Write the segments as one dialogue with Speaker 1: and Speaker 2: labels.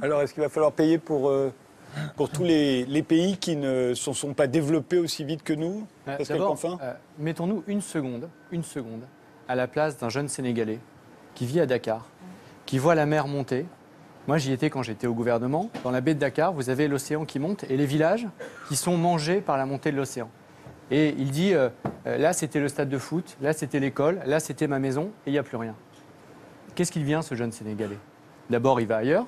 Speaker 1: Alors, est-ce qu'il va falloir payer pour tous les pays qui ne se sont pas développés aussi vite que nous?
Speaker 2: D'abord, mettons-nous une seconde à la place d'un jeune Sénégalais qui vit à Dakar, qui voit la mer monter. Moi, j'y étais quand j'étais au gouvernement. Dans la baie de Dakar, vous avez l'océan qui monte et les villages qui sont mangés par la montée de l'océan. Et il dit, là, c'était le stade de foot, là, c'était l'école, là, c'était ma maison, et il n'y a plus rien. Qu'est-ce qu'il vient, ce jeune Sénégalais? D'abord, il va ailleurs,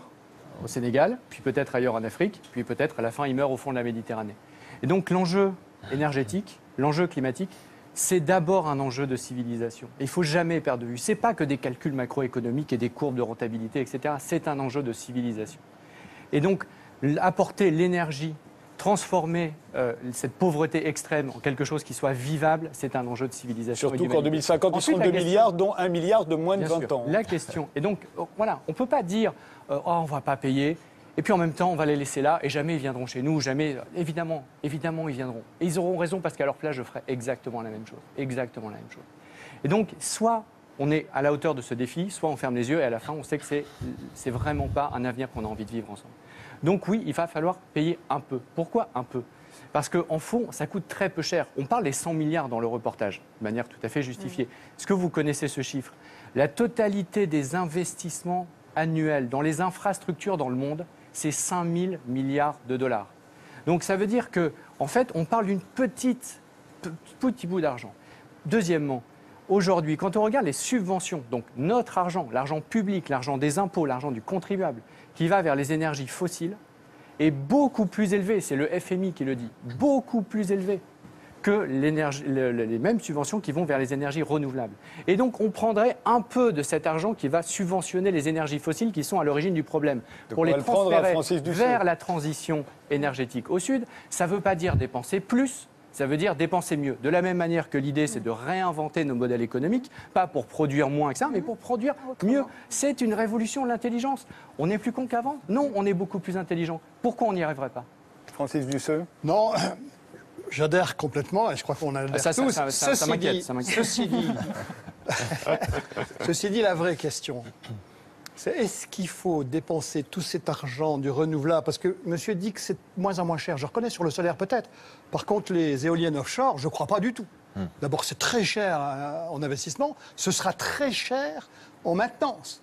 Speaker 2: au Sénégal, puis peut-être ailleurs en Afrique, puis peut-être à la fin, il meurt au fond de la Méditerranée. Et donc, l'enjeu énergétique, l'enjeu climatique, c'est d'abord un enjeu de civilisation. Et il ne faut jamais perdre de vue. Ce n'est pas que des calculs macroéconomiques et des courbes de rentabilité, etc. C'est un enjeu de civilisation. Et donc, apporter l'énergie, transformer cette pauvreté extrême en quelque chose qui soit vivable, c'est un enjeu de civilisation.
Speaker 1: Surtout qu'en 2050, ils seront 2 milliards, dont 1 milliard de moins de 20 ans.
Speaker 2: La question. Et donc, voilà, on ne peut pas dire on ne va pas payer. Et puis en même temps, on va les laisser là et jamais ils viendront chez nous, jamais. Évidemment, ils viendront. Et ils auront raison parce qu'à leur place, je ferai exactement la même chose. Exactement la même chose. Et donc, soit on est à la hauteur de ce défi, soit on ferme les yeux et à la fin, on sait que c'est vraiment pas un avenir qu'on a envie de vivre ensemble. Donc oui, il va falloir payer un peu. Pourquoi un peu? Parce qu'en fond, ça coûte très peu cher. On parle des 100 milliards dans le reportage, de manière tout à fait justifiée. Est-ce que vous connaissez ce chiffre? La totalité des investissements annuels dans les infrastructures dans le monde, c'est 5 000 milliards de dollars. Donc ça veut dire qu'en fait, on parle d'une petit bout d'argent. Deuxièmement, aujourd'hui, quand on regarde les subventions, donc notre argent, l'argent public, l'argent des impôts, l'argent du contribuable, qui va vers les énergies fossiles, est beaucoup plus élevé, c'est le FMI qui le dit, beaucoup plus élevé que les mêmes subventions qui vont vers les énergies renouvelables. Et donc, on prendrait un peu de cet argent qui va subventionner les énergies fossiles qui sont à l'origine du problème. Donc pour les transférer vers la transition énergétique au Sud, ça ne veut pas dire dépenser plus, ça veut dire dépenser mieux. De la même manière que l'idée, c'est de réinventer nos modèles économiques, pas pour produire moins que ça, mais pour produire mieux. C'est une révolution de l'intelligence. On est plus con qu'avant? Non, on est beaucoup plus intelligent. Pourquoi on n'y arriverait pas?
Speaker 1: Francis Dusseux?
Speaker 3: Non. J'adhère complètement et je crois qu'on adhère tous.
Speaker 2: Ça m'inquiète.
Speaker 3: Ceci dit, la vraie question, c'est est-ce qu'il faut dépenser tout cet argent du renouvelable? Parce que monsieur dit que c'est de moins en moins cher. Je reconnais sur le solaire peut-être. Par contre, les éoliennes offshore, je ne crois pas du tout. D'abord, c'est très cher en investissement. Ce sera très cher en maintenance.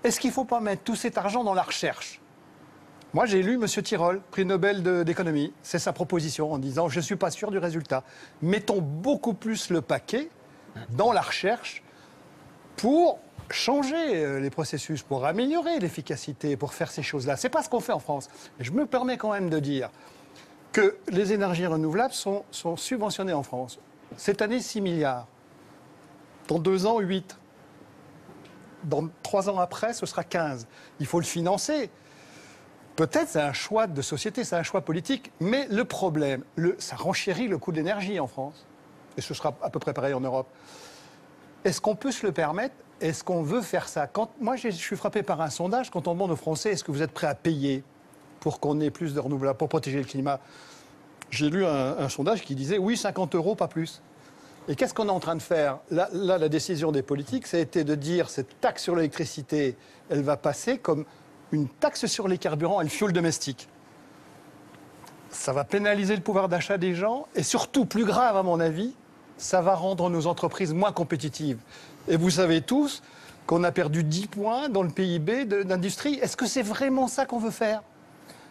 Speaker 3: Est-ce qu'il ne faut pas mettre tout cet argent dans la recherche? Moi, j'ai lu M. Tirole, prix Nobel d'économie. C'est sa proposition en disant « je ne suis pas sûr du résultat ». Mettons beaucoup plus le paquet dans la recherche pour changer les processus, pour améliorer l'efficacité, pour faire ces choses-là. Ce n'est pas ce qu'on fait en France. Et je me permets quand même de dire que les énergies renouvelables sont subventionnées en France. Cette année, 6 milliards. Dans 2 ans, 8. Dans 3 ans après, ce sera 15. Il faut le financer. Peut-être c'est un choix de société, c'est un choix politique, mais le problème, ça renchérit le coût de l'énergie en France. Et ce sera à peu près pareil en Europe. Est-ce qu'on peut se le permettre? Est-ce qu'on veut faire ça? Moi, je suis frappé par un sondage. Quand on demande aux Français, est-ce que vous êtes prêts à payer pour qu'on ait plus de renouvelables, pour protéger le climat? J'ai lu un sondage qui disait oui, 50 €, pas plus. Et qu'est-ce qu'on est en train de faire? Là, la décision des politiques, ça a été de dire cette taxe sur l'électricité, elle va passer comme une taxe sur les carburants et le fioul domestique. Ça va pénaliser le pouvoir d'achat des gens et surtout, plus grave à mon avis, ça va rendre nos entreprises moins compétitives. Et vous savez tous qu'on a perdu 10 points dans le PIB d'industrie. Est-ce que c'est vraiment ça qu'on veut faire?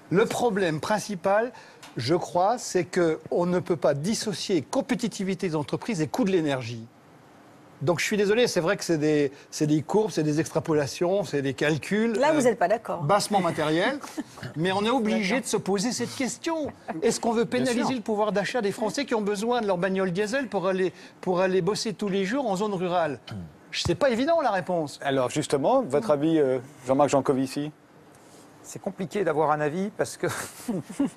Speaker 3: Le problème principal, je crois, c'est qu'on ne peut pas dissocier compétitivité des entreprises et coût de l'énergie. Donc je suis désolé, c'est vrai que c'est des courbes, c'est des extrapolations, c'est des calculs.
Speaker 4: Là, vous n'êtes pas d'accord.
Speaker 3: Bassement matériels. Mais on est obligé de se poser cette question. Est-ce qu'on veut pénaliser le pouvoir d'achat des Français qui ont besoin de leur bagnole diesel pour aller bosser tous les jours en zone rurale? C'est pas évident la réponse.
Speaker 1: Alors justement, votre avis, Jean-Marc Jancovici?
Speaker 5: C'est compliqué d'avoir un avis parce que...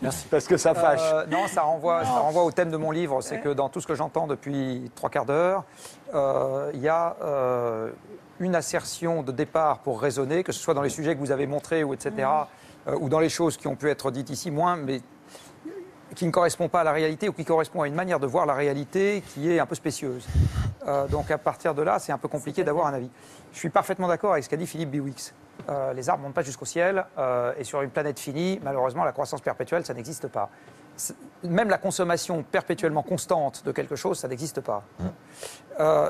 Speaker 1: Merci. Parce que ça fâche.
Speaker 5: Non, ça renvoie au thème de mon livre. C'est que dans tout ce que j'entends depuis 3/4 d'heure, il y a une assertion de départ pour raisonner, que ce soit dans les sujets que vous avez montrés, ou etc., ou dans les choses qui ont pu être dites ici, moins, mais qui ne correspond pas à la réalité ou qui correspond à une manière de voir la réalité qui est un peu spécieuse. Donc à partir de là, c'est un peu compliqué d'avoir un avis. Je suis parfaitement d'accord avec ce qu'a dit Philippe Biwix. les arbres ne montent pas jusqu'au ciel, et sur une planète finie, malheureusement, la croissance perpétuelle, ça n'existe pas. Même la consommation perpétuellement constante de quelque chose, ça n'existe pas.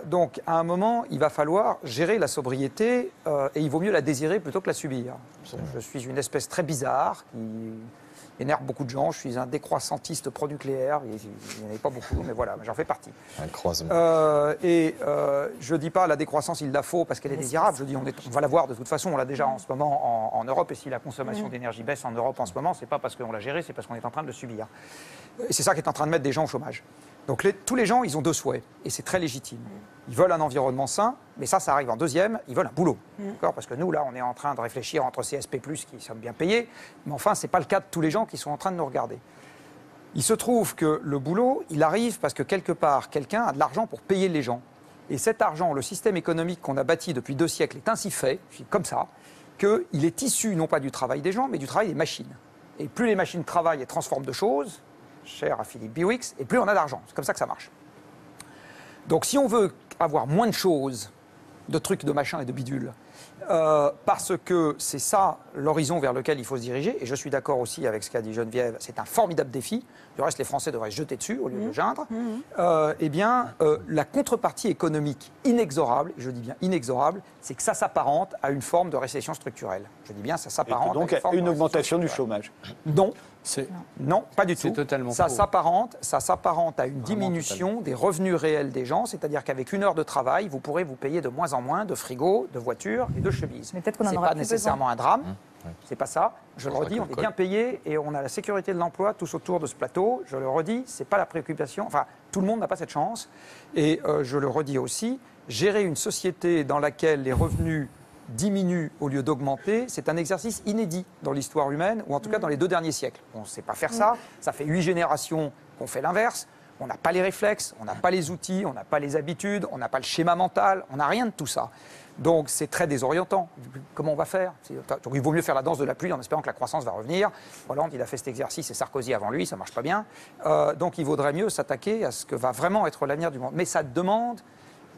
Speaker 5: Donc, à un moment, il va falloir gérer la sobriété, et il vaut mieux la désirer plutôt que la subir. Je suis une espèce très bizarre qui énerve beaucoup de gens. Je suis un décroissantiste pro-nucléaire. Il n'y en avait pas beaucoup, mais voilà, j'en fais partie.
Speaker 4: Un croisement.
Speaker 5: Je ne dis pas la décroissance, il la faut parce qu'elle est désirable. Je dis on va la voir de toute façon. On l'a déjà en ce moment en Europe. Et si la consommation d'énergie baisse en Europe en ce moment, ce n'est pas parce qu'on l'a géré, c'est parce qu'on est en train de le subir. Et c'est ça qui est en train de mettre des gens au chômage. Donc tous les gens, ils ont deux souhaits. Et c'est très légitime. Ils veulent un environnement sain, mais ça arrive en deuxième. Ils veulent un boulot. Parce que nous, là, on est en train de réfléchir entre CSP+, qui sommes bien payés. Mais enfin, ce n'est pas le cas de tous les gens qui sont en train de nous regarder. Il se trouve que le boulot, il arrive parce que quelque part, quelqu'un a de l'argent pour payer les gens. Et cet argent, le système économique qu'on a bâti depuis 2 siècles est ainsi fait, comme ça, qu'il est issu non pas du travail des gens, mais du travail des machines. Et plus les machines travaillent et transforment de choses, cher à Philippe Biwix, et plus on a d'argent. C'est comme ça que ça marche. Donc si on veut avoir moins de choses, de trucs, de machins et de bidules, parce que c'est ça l'horizon vers lequel il faut se diriger, et je suis d'accord aussi avec ce qu'a dit Geneviève, c'est un formidable défi, du reste les Français devraient se jeter dessus au lieu de le geindre, la contrepartie économique inexorable, je dis bien inexorable, c'est que ça s'apparente à une forme de récession structurelle. Je dis bien ça s'apparente
Speaker 1: donc
Speaker 5: à une forme
Speaker 1: une
Speaker 5: de
Speaker 1: augmentation du
Speaker 5: récession
Speaker 1: chômage.
Speaker 5: Non. Non, pas du tout.
Speaker 2: C'est totalement
Speaker 5: ça
Speaker 2: faux.
Speaker 5: s'apparente à une diminution des revenus réels des gens, c'est-à-dire qu'avec 1 heure de travail, vous pourrez vous payer de moins en moins de frigos, de voitures et de chemises.
Speaker 6: Mais peut-être qu'on en
Speaker 5: C'est
Speaker 6: aura
Speaker 5: pas
Speaker 6: plus
Speaker 5: nécessairement un drame. C'est pas ça. Je le
Speaker 4: sera
Speaker 5: redis,
Speaker 4: que
Speaker 5: on
Speaker 4: le
Speaker 5: est
Speaker 4: code.
Speaker 5: bien payé et on a la sécurité de l'emploi tous autour de ce plateau. Je le redis, c'est pas la préoccupation. Enfin, tout le monde n'a pas cette chance. Et je le redis aussi, gérer une société dans laquelle les revenus diminuent au lieu d'augmenter, c'est un exercice inédit dans l'histoire humaine, ou en tout cas dans les 2 derniers siècles. On ne sait pas faire ça. Ça fait 8 générations qu'on fait l'inverse. On n'a pas les réflexes, on n'a pas les outils, on n'a pas les habitudes, on n'a pas le schéma mental, on n'a rien de tout ça. Donc c'est très désorientant. Comment on va faire? Donc il vaut mieux faire la danse de la pluie en espérant que la croissance va revenir. Hollande, il a fait cet exercice et Sarkozy avant lui, ça ne marche pas bien. Donc il vaudrait mieux s'attaquer à ce que va vraiment être l'avenir du monde. Mais ça demande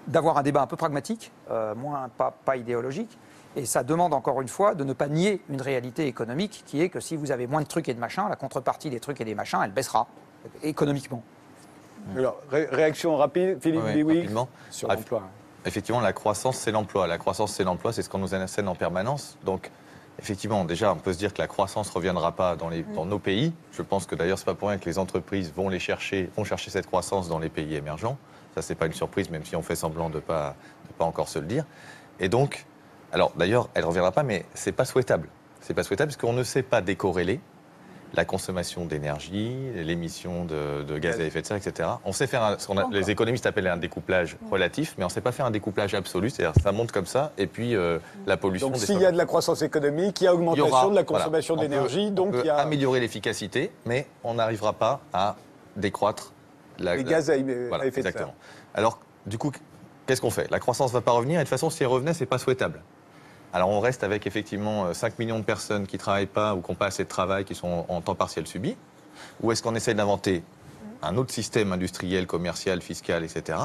Speaker 5: d'avoir un débat un peu pragmatique, moins pas idéologique. Et ça demande encore une fois de ne pas nier une réalité économique qui est que si vous avez moins de trucs et de machins, la contrepartie des trucs et des machins, elle baissera économiquement.
Speaker 1: Alors, réaction rapide, Philippe
Speaker 4: Ouais,
Speaker 1: Biwix,
Speaker 4: rapidement.
Speaker 1: sur l'emploi.
Speaker 4: Effectivement, la croissance, c'est l'emploi. La croissance, c'est l'emploi, c'est ce qu'on nous enseigne en permanence. Donc, effectivement, déjà, on peut se dire que la croissance ne reviendra pas dans nos pays. Je pense que d'ailleurs, ce n'est pas pour rien que les entreprises vont chercher cette croissance dans les pays émergents. Ça, ce n'est pas une surprise, même si on fait semblant de ne pas encore se le dire. Et donc, alors d'ailleurs, elle ne reviendra pas, mais ce n'est pas souhaitable. Ce n'est pas souhaitable parce qu'on ne sait pas décorréler la consommation d'énergie, l'émission de gaz à effet de serre, etc. On sait faire les économistes appellent un découplage relatif, mais on ne sait pas faire un découplage absolu, c'est-à-dire ça monte comme ça, et puis la pollution...
Speaker 1: Donc s'il y a de la croissance économique, il y a augmentation de la consommation d'énergie, donc il y a...
Speaker 4: améliorer l'efficacité, mais on n'arrivera pas à décroître
Speaker 1: les gaz à effet de serre.
Speaker 4: Exactement. Alors, du coup, qu'est-ce qu'on fait? La croissance ne va pas revenir, et de toute façon, si elle revenait, ce n'est pas souhaitable. Alors on reste avec effectivement 5 millions de personnes qui ne travaillent pas ou qui n'ont pas assez de travail, qui sont en temps partiel subi. Ou est-ce qu'on essaie d'inventer un autre système industriel, commercial, fiscal, etc.,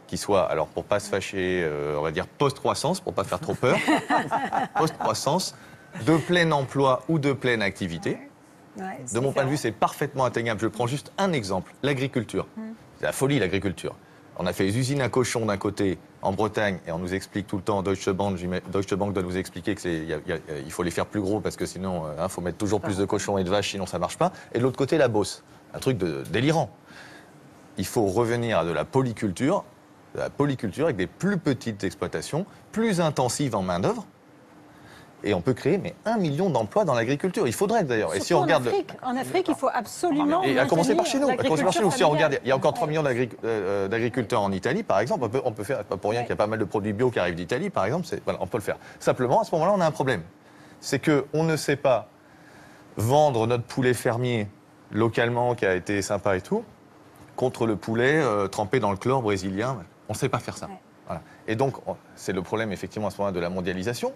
Speaker 4: qui soit, alors pour ne pas se fâcher, on va dire post-croissance, pour ne pas faire trop peur, post-croissance, de plein emploi ou de pleine activité.
Speaker 6: Ouais,
Speaker 4: De mon point de vue, c'est parfaitement atteignable. Je prends juste un exemple, l'agriculture. C'est la folie, l'agriculture. On a fait les usines à cochons d'un côté en Bretagne et on nous explique tout le temps, Deutsche Bank doit nous expliquer qu'il faut les faire plus gros parce que sinon, il faut mettre toujours plus de cochons et de vaches, sinon ça ne marche pas. Et de l'autre côté, la Beauce. Un truc délirant. Il faut revenir à de la polyculture avec des plus petites exploitations, plus intensives en main-d'œuvre. Et on peut créer 1 million d'emplois dans l'agriculture. Il faudrait d'ailleurs. Et si on regarde
Speaker 6: en Afrique, il faut absolument.
Speaker 4: et à commencer par chez nous. Si on regarde, il y a encore 3
Speaker 6: millions
Speaker 4: millions d'agriculteurs en Italie, par exemple. On peut faire, pas pour rien qu'il y a pas mal de produits bio qui arrivent d'Italie, par exemple. Voilà, on peut le faire. Simplement, à ce moment-là, on a un problème. C'est qu'on ne sait pas vendre notre poulet fermier localement, qui a été sympa et tout, contre le poulet trempé dans le chlore brésilien. On ne sait pas faire ça.
Speaker 6: Ouais.
Speaker 4: Voilà. Et donc, c'est le problème, effectivement, à ce moment-là, de la mondialisation.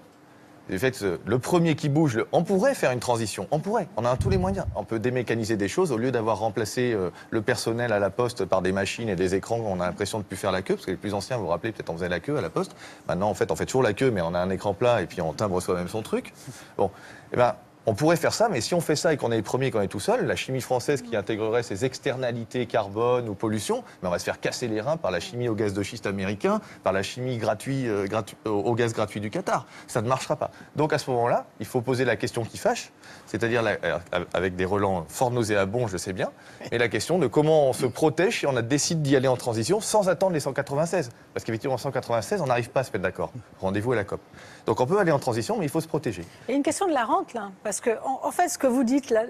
Speaker 4: Le fait que le premier qui bouge, on pourrait faire une transition, on a tous les moyens. On peut démécaniser des choses au lieu d'avoir remplacé le personnel à la poste par des machines et des écrans, on a l'impression de ne plus faire la queue, parce que les plus anciens, vous vous rappelez, peut-être on faisait la queue à la poste. Maintenant, en fait, on fait toujours la queue, mais on a un écran plat et puis on timbre soi-même son truc. Bon, eh ben, on pourrait faire ça, mais si on fait ça et qu'on est les premiers, qu'on est tout seul, la chimie française qui intégrerait ces externalités carbone ou pollution, mais on va se faire casser les reins par la chimie au gaz de schiste américain, par la chimie au gaz gratuit du Qatar. Ça ne marchera pas. Donc à ce moment-là, il faut poser la question qui fâche, c'est-à-dire avec des relents fort nauséabonds, je sais bien, mais la question de comment on se protège si on décide d'y aller en transition sans attendre les 196. Parce qu'effectivement, en 196, on n'arrive pas à se mettre d'accord. Rendez-vous à la COP. Donc on peut aller en transition, mais il faut se protéger.
Speaker 6: Il y a une question de la rente, là. Parce que, en fait, ce que vous dites, là,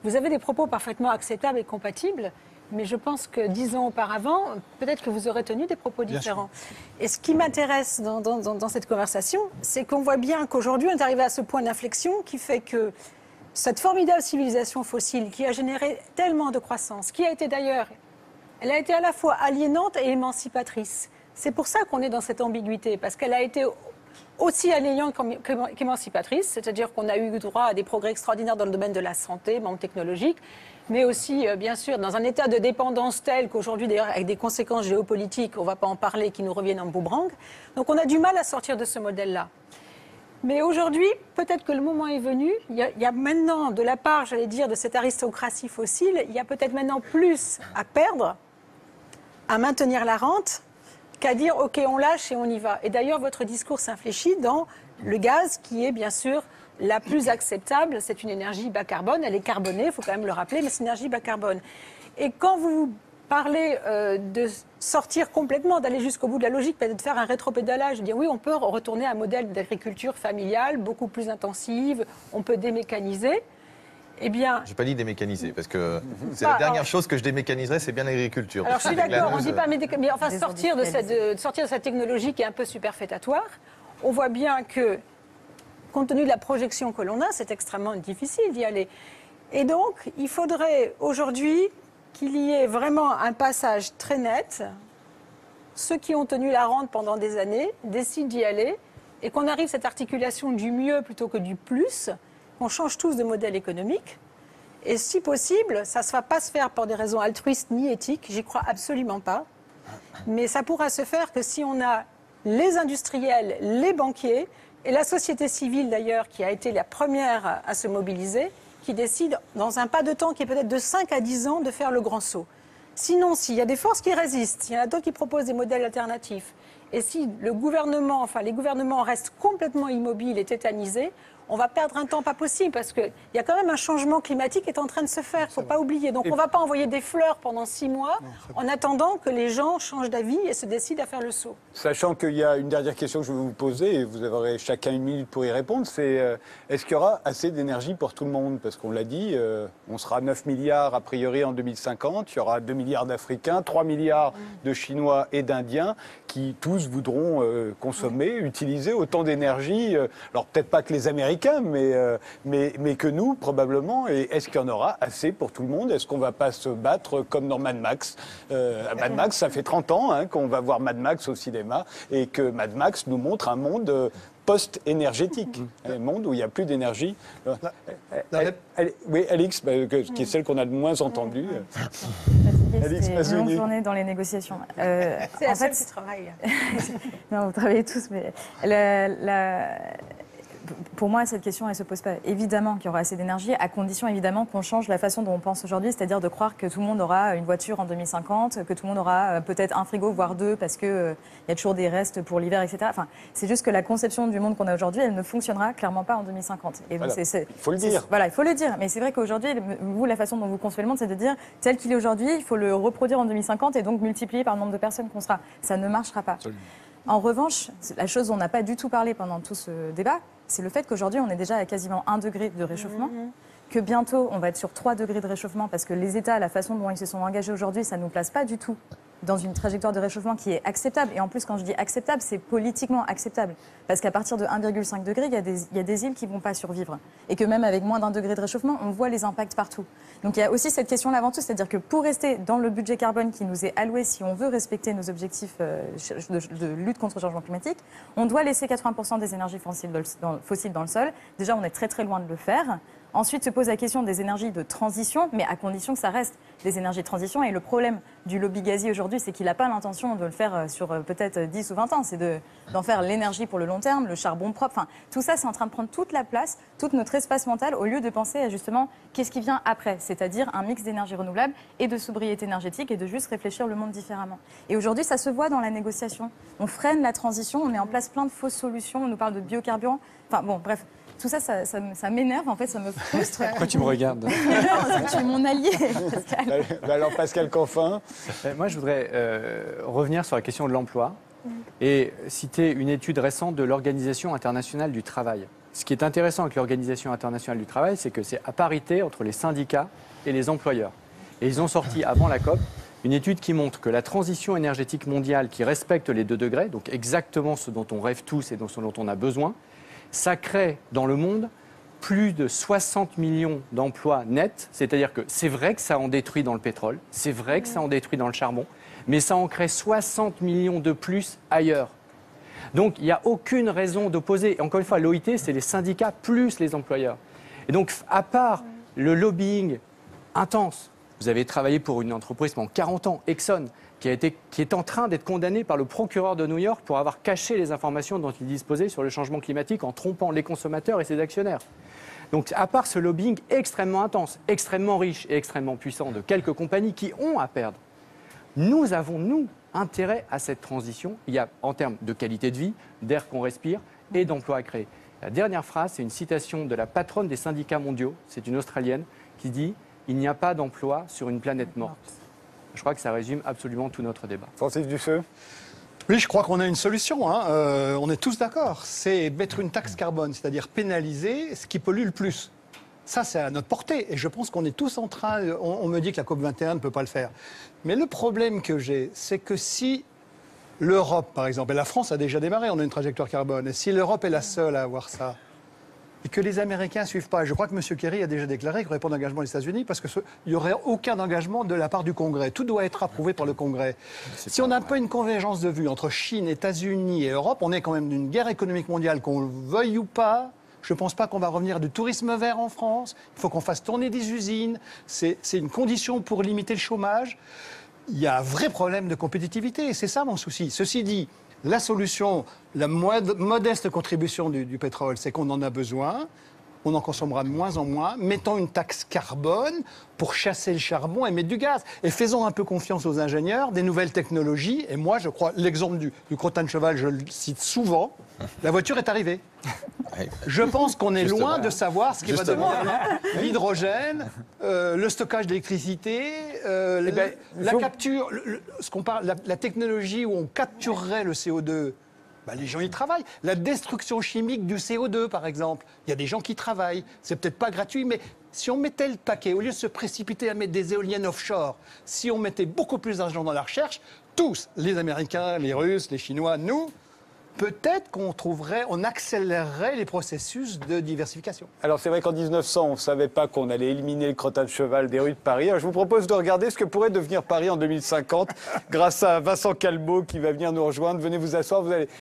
Speaker 6: vous avez des propos parfaitement acceptables et compatibles. Mais je pense que 10 ans auparavant, peut-être que vous aurez tenu des propos différents. Et ce qui m'intéresse dans cette conversation, c'est qu'on voit bien qu'aujourd'hui, on est arrivé à ce point d'inflexion qui fait que cette formidable civilisation fossile qui a généré tellement de croissance, qui a été d'ailleurs, elle a été à la fois aliénante et émancipatrice. C'est pour ça qu'on est dans cette ambiguïté, parce qu'elle a été aussi aliénante qu'émancipatrice, c'est-à-dire qu'on a eu droit à des progrès extraordinaires dans le domaine de la santé, monde technologique, mais aussi, bien sûr, dans un état de dépendance tel qu'aujourd'hui, d'ailleurs, avec des conséquences géopolitiques, on ne va pas en parler, qui nous reviennent en boomerang. Donc on a du mal à sortir de ce modèle-là. Mais aujourd'hui, peut-être que le moment est venu. Il y a maintenant, de la part, j'allais dire, de cette aristocratie fossile, il y a peut-être maintenant plus à perdre, à maintenir la rente, qu'à dire « ok, on lâche et on y va ». Et d'ailleurs, votre discours s'infléchit dans le gaz, qui est bien sûr la plus acceptable. C'est une énergie bas carbone, elle est carbonée, il faut quand même le rappeler, mais c'est une énergie bas carbone. Et quand vous parlez de sortir complètement, d'aller jusqu'au bout de la logique, peut-être de faire un rétropédalage, de dire oui, on peut retourner à un modèle d'agriculture familiale beaucoup plus intensive, on peut démécaniser. Eh bien,
Speaker 4: j'ai pas dit démécaniser, parce que c'est la dernière chose que je démécaniserais, c'est bien l'agriculture.
Speaker 6: Alors je suis d'accord, on ne dit pas mais enfin sortir de cette technologie qui est un peu superfétatoire, on voit bien que, compte tenu de la projection que l'on a, c'est extrêmement difficile d'y aller. Et donc, il faudrait aujourd'hui qu'il y ait vraiment un passage très net. Ceux qui ont tenu la rente pendant des années décident d'y aller et qu'on arrive à cette articulation du mieux plutôt que du plus, qu'on change tous de modèle économique. Et si possible, ça ne va pas se faire pour des raisons altruistes ni éthiques, j'y crois absolument pas. Mais ça pourra se faire que si on a les industriels, les banquiers et la société civile d'ailleurs, qui a été la première à se mobiliser, qui décide, dans un pas de temps qui est peut-être de 5 à 10 ans, de faire le grand saut. Sinon, s'il y a des forces qui résistent, il y en a d'autres qui proposent des modèles alternatifs, et si le gouvernement, enfin les gouvernements restent complètement immobiles et tétanisés, on va perdre un temps pas possible, parce qu'il y a quand même un changement climatique qui est en train de se faire, il ne faut pas oublier. Donc on ne va pas envoyer des fleurs pendant 6 mois en attendant que les gens changent d'avis et se décident à faire le saut.
Speaker 1: Sachant qu'il y a une dernière question que je vais vous poser, et vous aurez chacun 1 minute pour y répondre, c'est est-ce qu'il y aura assez d'énergie pour tout le monde? Parce qu'on l'a dit, on sera 9 milliards a priori en 2050, il y aura 2 milliards d'Africains, 3 milliards de Chinois et d'Indiens qui tous voudront consommer, utiliser autant d'énergie, alors peut-être pas que les Américains, mais que nous, probablement. Et est-ce qu'il y en aura assez pour tout le monde? Est-ce qu'on ne va pas se battre comme dans Mad Max? Mad Max, ça fait 30 ans qu'on va voir Mad Max au cinéma et que Mad Max nous montre un monde post-énergétique, un monde où il n'y a plus d'énergie. Oui, Alix, qui est celle qu'on a le moins entendue.
Speaker 7: C'est une longue journée dans les négociations.
Speaker 6: C'est la seule qui travaille.
Speaker 7: Non, vous travaillez tous, mais pour moi, cette question, elle ne se pose pas. Évidemment qu'il y aura assez d'énergie, à condition évidemment qu'on change la façon dont on pense aujourd'hui, c'est-à-dire de croire que tout le monde aura une voiture en 2050, que tout le monde aura peut-être un frigo, voire 2, parce qu'il y a toujours des restes pour l'hiver, etc. Enfin, c'est juste que la conception du monde qu'on a aujourd'hui, elle ne fonctionnera clairement pas en 2050. Et donc,
Speaker 1: voilà, il faut le dire.
Speaker 7: Voilà, il faut le dire. Mais c'est vrai qu'aujourd'hui, vous, la façon dont vous concevez le monde, c'est de dire, tel qu'il est aujourd'hui, il faut le reproduire en 2050 et donc multiplier par le nombre de personnes qu'on sera. Ça ne marchera pas. Absolument. En revanche, la chose dont on n'a pas du tout parlé pendant tout ce débat, c'est le fait qu'aujourd'hui, on est déjà à quasiment 1 degré de réchauffement, que bientôt, on va être sur 3 degrés de réchauffement, parce que les États, la façon dont ils se sont engagés aujourd'hui, ça ne nous place pas du tout dans une trajectoire de réchauffement qui est acceptable. Et en plus, quand je dis acceptable, c'est politiquement acceptable. Parce qu'à partir de 1,5 degré, il y a des îles qui ne vont pas survivre. Et que même avec moins d'1 degré de réchauffement, on voit les impacts partout. Donc il y a aussi cette question-là avant tout, c'est-à-dire que pour rester dans le budget carbone qui nous est alloué, si on veut respecter nos objectifs de lutte contre le changement climatique, on doit laisser 80% des énergies fossiles dans le sol. Déjà, on est très très loin de le faire. Ensuite se pose la question des énergies de transition, mais à condition que ça reste des énergies de transition. Et le problème du lobby gazier aujourd'hui, c'est qu'il n'a pas l'intention de le faire sur peut-être 10 ou 20 ans. C'est d'en faire l'énergie pour le long terme, le charbon propre. Enfin, tout ça, c'est en train de prendre toute la place, tout notre espace mental, au lieu de penser à justement qu'est-ce qui vient après, c'est-à-dire un mix d'énergie renouvelable et de sobriété énergétique et de juste réfléchir le monde différemment. Et aujourd'hui, ça se voit dans la négociation. On freine la transition, on met en place plein de fausses solutions, on nous parle de biocarburants. Enfin bon, bref. Tout ça, ça m'énerve, en fait, ça me frustre.
Speaker 2: Pourquoi tu me regardes?
Speaker 7: Tu es mon allié, Pascal.
Speaker 1: Alors, Pascal Canfin.
Speaker 2: Moi, je voudrais revenir sur la question de l'emploi et citer une étude récente de l'Organisation internationale du travail. Ce qui est intéressant avec l'Organisation internationale du travail, c'est que c'est à parité entre les syndicats et les employeurs. Et ils ont sorti, avant la COP, une étude qui montre que la transition énergétique mondiale qui respecte les 2 degrés, donc exactement ce dont on rêve tous et ce dont on a besoin, ça crée dans le monde plus de 60 millions d'emplois nets. C'est-à-dire que c'est vrai que ça en détruit dans le pétrole, c'est vrai que ça en détruit dans le charbon, mais ça en crée 60 millions de plus ailleurs. Donc il n'y a aucune raison d'opposer. Encore une fois, l'OIT, c'est les syndicats plus les employeurs. Et donc, à part le lobbying intense, vous avez travaillé pour une entreprise pendant 40 ans, Exxon, qui est en train d'être condamné par le procureur de New York pour avoir caché les informations dont il disposait sur le changement climatique en trompant les consommateurs et ses actionnaires. Donc, à part ce lobbying extrêmement intense, extrêmement riche et extrêmement puissant de quelques compagnies qui ont à perdre, nous avons, nous, intérêt à cette transition. Il y a en termes de qualité de vie, d'air qu'on respire et d'emplois à créer. La dernière phrase, c'est une citation de la patronne des syndicats mondiaux, c'est une Australienne, qui dit « Il n'y a pas d'emploi sur une planète morte ». Je crois que ça résume absolument tout notre débat.
Speaker 1: Francis Dusseux.
Speaker 3: Oui, je crois qu'on a une solution. On est tous d'accord. C'est mettre une taxe carbone, c'est-à-dire pénaliser ce qui pollue le plus. Ça, c'est à notre portée. Et je pense qu'on est tous en train... On me dit que la COP21 ne peut pas le faire. Mais le problème que j'ai, c'est que si l'Europe, par exemple, et la France a déjà démarré, on a une trajectoire carbone, et si l'Europe est la seule à avoir ça, et que les Américains ne suivent pas. Et je crois que M. Kerry a déjà déclaré qu'il n'y aurait pas d'engagement des États-Unis parce qu'il n'y aurait aucun engagement de la part du Congrès. Tout doit être approuvé par le Congrès. Si on n'a pas une convergence de vues entre Chine, États-Unis et Europe, on est quand même d'une guerre économique mondiale, qu'on le veuille ou pas. Je ne pense pas qu'on va revenir du tourisme vert en France. Il faut qu'on fasse tourner des usines. C'est une condition pour limiter le chômage. Il y a un vrai problème de compétitivité et c'est ça mon souci. Ceci dit, la solution, la modeste contribution du pétrole, c'est qu'on en a besoin, on en consommera de moins en moins, mettons une taxe carbone pour chasser le charbon et mettre du gaz. Et faisons un peu confiance aux ingénieurs, des nouvelles technologies. Et moi, je crois, l'exemple du crottin de cheval, je le cite souvent, la voiture est arrivée. Je pense qu'on est loin de savoir ce qui va devenir l'hydrogène, le stockage d'électricité, la capture, ce qu'on parle, la technologie où on capturerait le CO2. Ben, les gens y travaillent. La destruction chimique du CO2, par exemple. Il y a des gens qui travaillent. C'est peut-être pas gratuit, mais si on mettait le paquet, au lieu de se précipiter à mettre des éoliennes offshore, si on mettait beaucoup plus d'argent dans la recherche, tous, les Américains, les Russes, les Chinois, nous, peut-être on accélérerait les processus de diversification.
Speaker 1: Alors c'est vrai qu'en 1900, on ne savait pas qu'on allait éliminer le crottin de cheval des rues de Paris. Alors, je vous propose de regarder ce que pourrait devenir Paris en 2050 grâce à Vincent Calbeau qui va venir nous rejoindre. Venez vous asseoir, vous allez